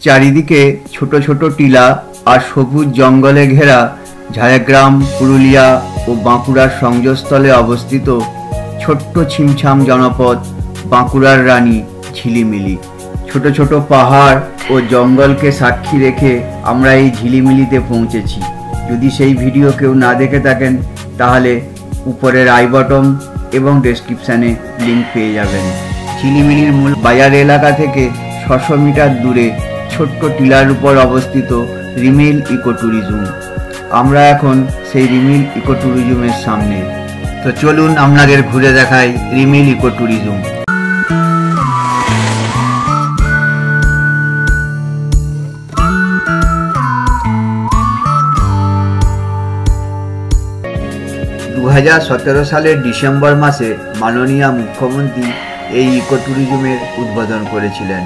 চারিদিকে ছোট ছোট টিলা আর সবুজ জঙ্গলে ঘেরা ঝাড়গ্রাম, পুরুলিয়া ও বাঁকুড়ার সংযোগস্থলে অবস্থিত ছোট্ট ছিমছাম জনপদ বাঁকুড়ার রানী ঝিলিমিলি। ছোট ছোট পাহাড় ও জঙ্গলকে সাক্ষী রেখে আমরা এই ঝিলিমিলিতে পৌঁছেছি। যদি সেই ভিডিও কেউ না দেখে থাকেন তাহলে উপরের আই বটন এবং ডেসক্রিপশানে লিঙ্ক পেয়ে যাবেন। ঝিলিমিলির মূল বাজার এলাকা থেকে 600 মিটার দূরে ছোট্ট টিলার উপর অবস্থিত রিমিল ইকো ট্যুরিজম। আমরা এখন সেই রিমিল ইকো ট্যুরিজমের সামনে। তো চলুন আপনাদের ঘুরে দেখাই রিমিল ইকো ট্যুরিজম। সালের ডিসেম্বর মাসে মাননীয় মুখ্যমন্ত্রী এই ইকো ট্যুরিজমের উদ্বোধন করেছিলেন।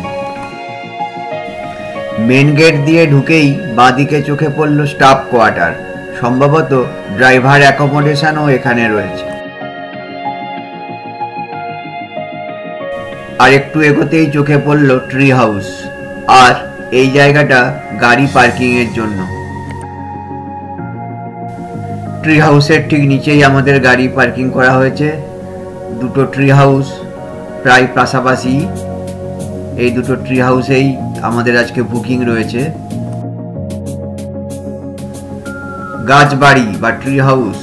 মেন গেট দিয়ে ঢুকেই বাঁদিকে চোখে পড়ল স্টাফ কোয়ার্টার, সম্ভবত ড্রাইভার অ্যাকোমোডেশনও এখানে রয়েছে। আর একটু এগোতেই চোখে পড়ল ট্রি হাউস, আর এই জায়গাটা গাড়ি পার্কিংয়ের জন্য। ট্রি হাউসের ঠিক নিচেই আমাদের গাড়ি পার্কিং করা হয়েছে। দুটো ট্রি হাউস প্রায় পাশাপাশি, এই দুটো ট্রি হাউসেই আমাদের আজকে বুকিং রয়েছে। গাছবাড়ি বা ট্রি হাউস,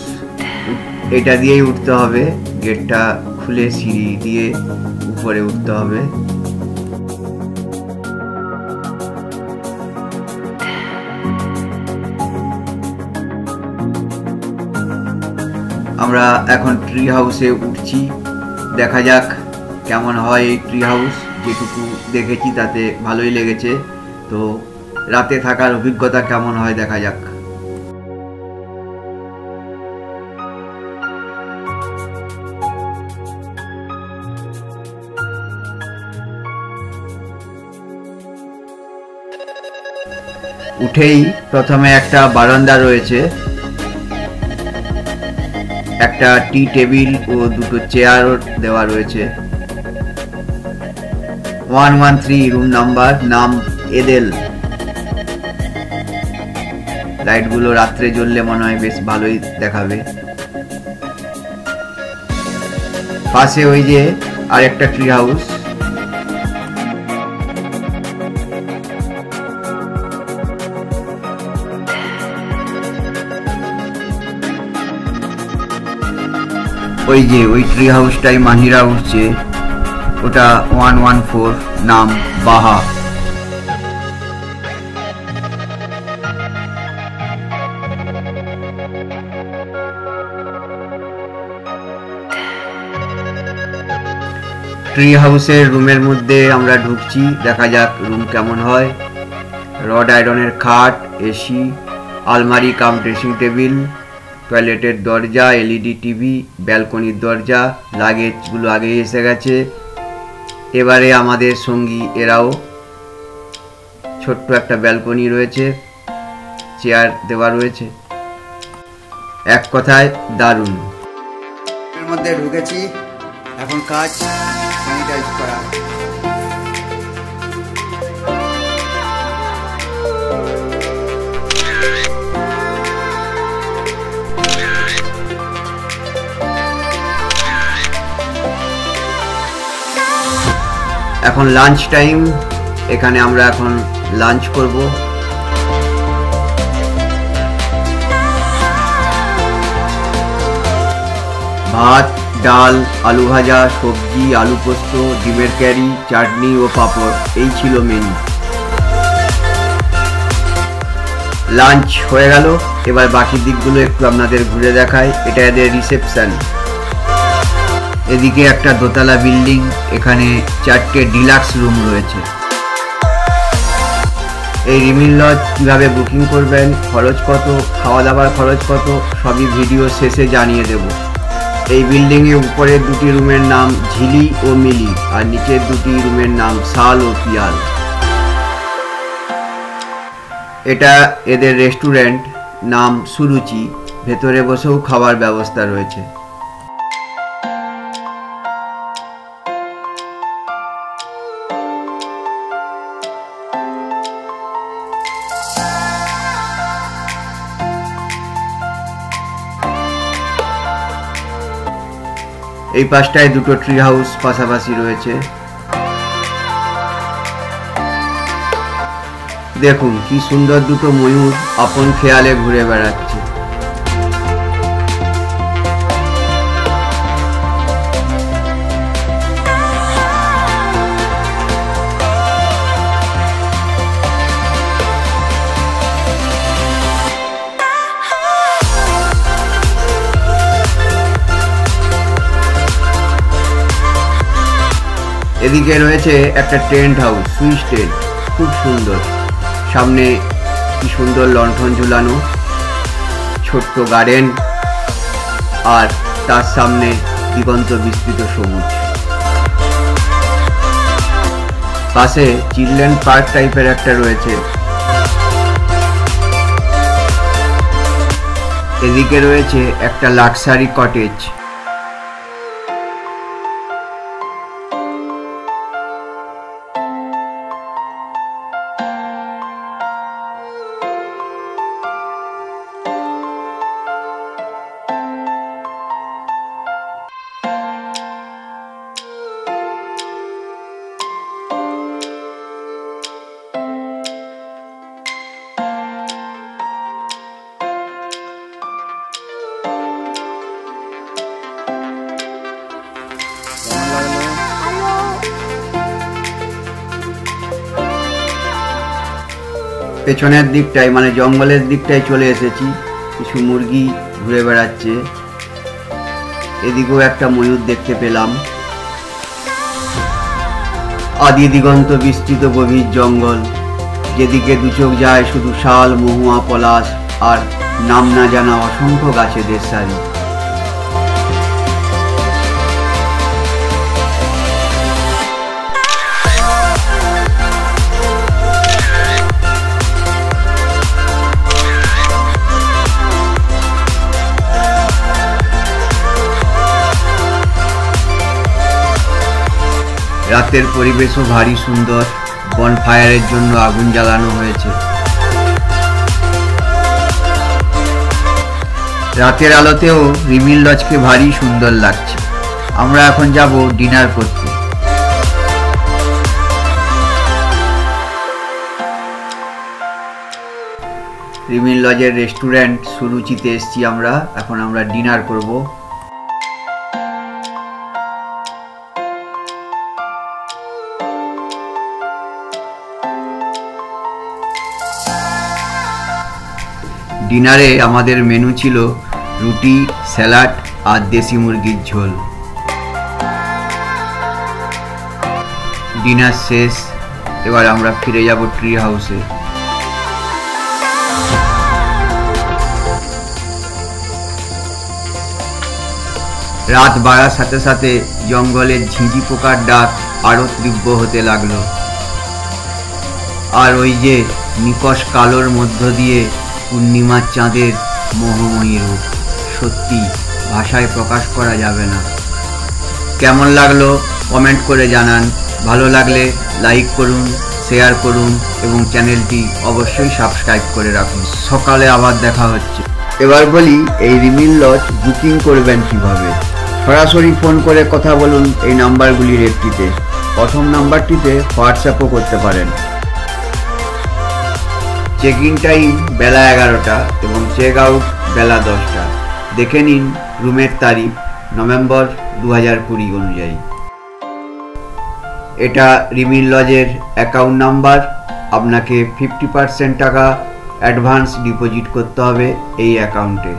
এটা দিয়েই উঠতে হবে। গেটটা খুলে সিঁড়ি দিয়ে উপরে উঠতে হবে। আমরা এখন ট্রি হাউসে উঠছি, দেখা যাক কেমন হয় এই ট্রি হাউস। যেটুকু দেখেছি তাতে ভালোই লেগেছে, তো রাতে থাকার অভিজ্ঞতা কেমন হয় দেখা যাক। উঠেই প্রথমে একটা বারান্দা রয়েছে, একটা টি টেবিল ও দুটো চেয়ারও দেওয়া রয়েছে। 113 রুম নাম্বার, নাম এদেল। লাইটগুলো রাত্রে জ্বললে মনে হয় বেশ ভালোই দেখাবে। পাশে ওই যে আরেকটা ট্রি হাউস। ওই যে ওই ট্রি হাউসটাই মাহিরা উঠছে, ওটা 114, নাম বাহা। ট্রি হাউসের রুমের মধ্যে আমরা ঢুকছি, দেখা যাক রুম কেমন হয়। রড আয়রনের খাট, এসি, আলমারি কাম ড্রেসিং টেবিল, টয়লেটের দরজা, এলইডি টিভি, ব্যালকনির দরজা। লাগেজগুলো আগেই এসে গেছে। এবারে আমাদের সঙ্গী এরাও। ছোট্ট একটা ব্যালকনি রয়েছে, চেয়ার দেওয়া রয়েছে। এক কথায় দারুণ। এর মধ্যে ঢুকেছি, এখন কাজ স্যানিটাইজ করা। এখন লাঞ্চ টাইম, এখানে আমরা এখন লাঞ্চ করব। ভাত, ডাল, আলু ভাজা, সবজি, আলু পোস্ত, ডিমের কারি, চাটনি ও পাঁপড়, এই ছিল মেনু। লাঞ্চ হয়ে গেল, এবার বাকি দিকগুলো একটু আপনাদের ঘুরে দেখাই। এটা এদের রিসেপশন। এদিকে একটা দোতলা বিল্ডিং, এখানে 4টে ডিলাক্স রুম রয়েছে। এই রিমিল লজ কীভাবে বুকিং করবেন, খরচ কত, খাওয়া দাওয়ার খরচ কত, সবই ভিডিও শেষে জানিয়ে দেব। এই বিল্ডিংয়ে উপরের দুটি রুমের নাম ঝিলি ও মিলি, আর নিচের দুটি রুমের নাম শাল ও পিয়াল। এটা এদের রেস্টুরেন্ট, নাম সুরুচি। ভেতরে বসেও খাবার ব্যবস্থা রয়েছে। এই পাশটায় দুটো ট্রি হাউস পাশাপাশি রয়েছে। দেখুন কি সুন্দর দুটো ময়ূর আপন খেয়ালে ঘুরে বেড়াচ্ছে। এদিকে রয়েছে একটা টেন্ট হাউস, সুইচ টেন্ট, খুব সুন্দর। সামনে কি সুন্দর লণ্ঠন ঝুলানো, ছোট্ট গার্ডেন, আর তার সামনে দিগন্ত বিস্তৃত সবুজ। পাশে চিলড্রেন পার্ক টাইপের একটা রয়েছে। এদিকে রয়েছে একটা লাক্সারি কটেজ। পেছনের দিকটায় মানে জঙ্গলের দিকটায় চলে এসেছি। কিছু মুরগি ঘুরে বেড়াচ্ছে। এদিকেও একটা ময়ূর দেখতে পেলাম। আদি দিগন্ত বিস্তৃত গভীর জঙ্গল, যেদিকে দু চোখ যায় শুধু শাল, মহুয়া, পলাশ আর নাম না জানা অসংখ্য গাছেদের সারি। রাতের পরিবেশও ভারী সুন্দর। বনফায়ারের জন্য আগুন জ্বালানো হয়েছে। রাতের আলোতেও রিমিল লজকে ভারী সুন্দর লাগছে। আমরা এখন যাব ডিনার করতে। রিমিল লজের রেস্টুরেন্ট সুরুচিতে এসছি আমরা। এখন আমরা ডিনার করব। ডিনারে আমাদের মেনু ছিল রুটি, স্যালাড আর দেশি মুরগির ঝোল। ডিনার শেষ, এবার আমরা ফিরে যাব ট্রি হাউসে। রাত বাড়ার সাথে সাথে জঙ্গলের ঝিঁঝি পোকার ডাক আরো তীব্র হতে লাগলো। আর ওই যে নিকষ কালোর মধ্য দিয়ে পূর্ণিমার চাঁদের মোহময়ী রূপ, সত্যি ভাষায় প্রকাশ করা যাবে না। কেমন লাগলো কমেন্ট করে জানান। ভালো লাগলে লাইক করুন, শেয়ার করুন এবং চ্যানেলটি অবশ্যই সাবস্ক্রাইব করে রাখুন। সকালে আবার দেখা হচ্ছে। এবার বলি এই রিমিল লজ বুকিং করবেন কিভাবে। সরাসরি ফোন করে কথা বলুন এই নাম্বারগুলির একটিতে। প্রথম নাম্বারটিতে হোয়াটসঅ্যাপও করতে পারেন। চেক ইন টাইম বেলা 11টা এবং চেক আউট বেলা 10টা। দেখে নিন রুমের তারিখ নভেম্বর 2020 অনুযায়ী। এটা রিমিল লজের অ্যাকাউন্ট নাম্বার। আপনাকে 50% টাকা অ্যাডভান্স ডিপোজিট করতে হবে এই অ্যাকাউন্টে।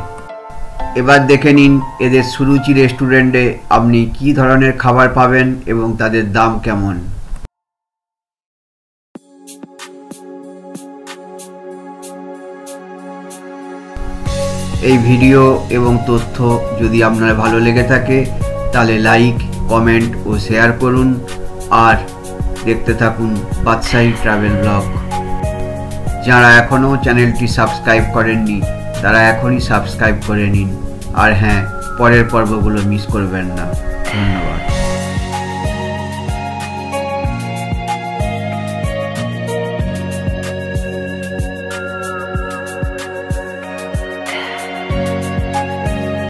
এবার দেখে নিন এদের সুরুচি রেস্টুরেন্টে আপনি কি ধরনের খাবার পাবেন এবং তাদের দাম কেমন। এই ভিডিও এবং তথ্য যদি আপনার ভালো লেগে থাকে তাহলে লাইক, কমেন্ট ও শেয়ার করুন আর দেখতে থাকুন বাদশাহী ট্রাভেল ব্লগ। যারা এখনও চ্যানেলটি সাবস্ক্রাইব করেননি তারা এখনই সাবস্ক্রাইব করে নিন। আর হ্যাঁ, পরের পর্বগুলো মিস করবেন না। ধন্যবাদ।